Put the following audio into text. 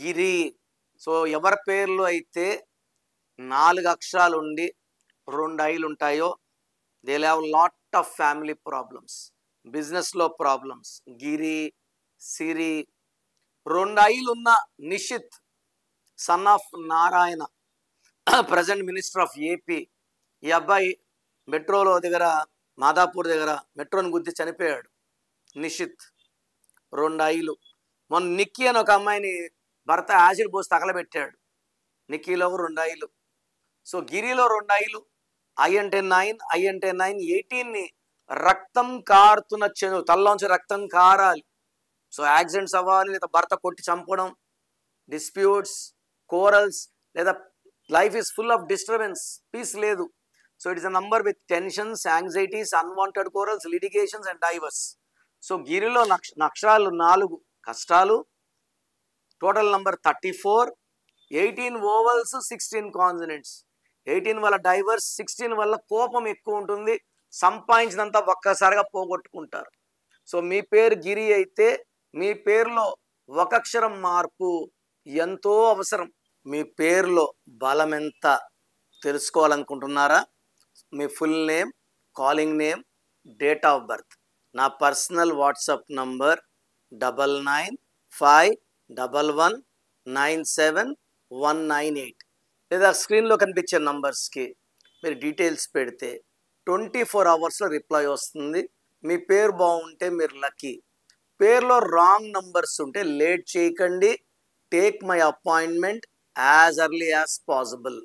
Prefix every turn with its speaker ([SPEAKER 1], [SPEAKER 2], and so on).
[SPEAKER 1] గిరి. So ఎవరి పేర్లు అయితే 4 అక్షరాలు ఉండి 2 ఐలు ఉంటాయో they have lot of family problems, బిజినెస్లో ప్రాబ్లమ్స్. గిరి, సిరి. 2 ఐలు ఉన్న Nishith son of Narayana, present minister of AP. ఈ అబ్బాయి మెట్రోలో దగ్గర, మాదాపూర్ దగ్గర మెట్రోని గుద్ది చనిపోయాడు. నిషిత్ 2 ఐలు. మొన్న నిక్కీ అని ఒక అమ్మాయిని భర్త యాసిడ్ పోసి తగలబెట్టాడు. నిక్కీలో 2 ఐలు. So గిరిలో 2 Ailu. ఐ అంటే 9, ఐ అంటే 9. 18ని రక్తం కారుతున్న చెను, తల్లోంచి రక్తం కారాలి. సో యాక్సిడెంట్స్ అవ్వాలి, లేదా భర్త కొట్టి చంపడం, డిస్ప్యూట్స్, కోరల్స్, లేదా life is full of disturbance, peace లేదు. So it is a number with tensions, anxieties, unwanted quarrels, litigations and divorce. So గిరిలో అక్షరాలు 4 కష్టాలు, టోటల్ నంబర్ 34. 18 ovals, 16 consonants. 18 వల్ల డైవర్స్, 16 వల్ల కోపం ఎక్కువ ఉంటుంది, సంపాదించినంత ఒక్కసారిగా పోగొట్టుకుంటారు. సో మీ పేరు గిరి అయితే మీ పేరులో ఒక అక్షరం మార్పు ఎంతో అవసరం. మీ పేరులో బలం ఎంత తెలుసుకోవాలనుకుంటున్నారా? మీ full name, calling name, date of birth. నా పర్సనల్ వాట్సాప్ నంబర్ 99511197 లేదా స్క్రీన్లో కనిపించే నంబర్స్కి మీరు డీటెయిల్స్ పెడితే 24 అవర్స్లో రిప్లై వస్తుంది. మీ పేరు బాగుంటే మీరు లక్కీ. పేరులో రాంగ్ నంబర్స్ ఉంటే లేట్ చేయకండి. Take my appointment as early as possible.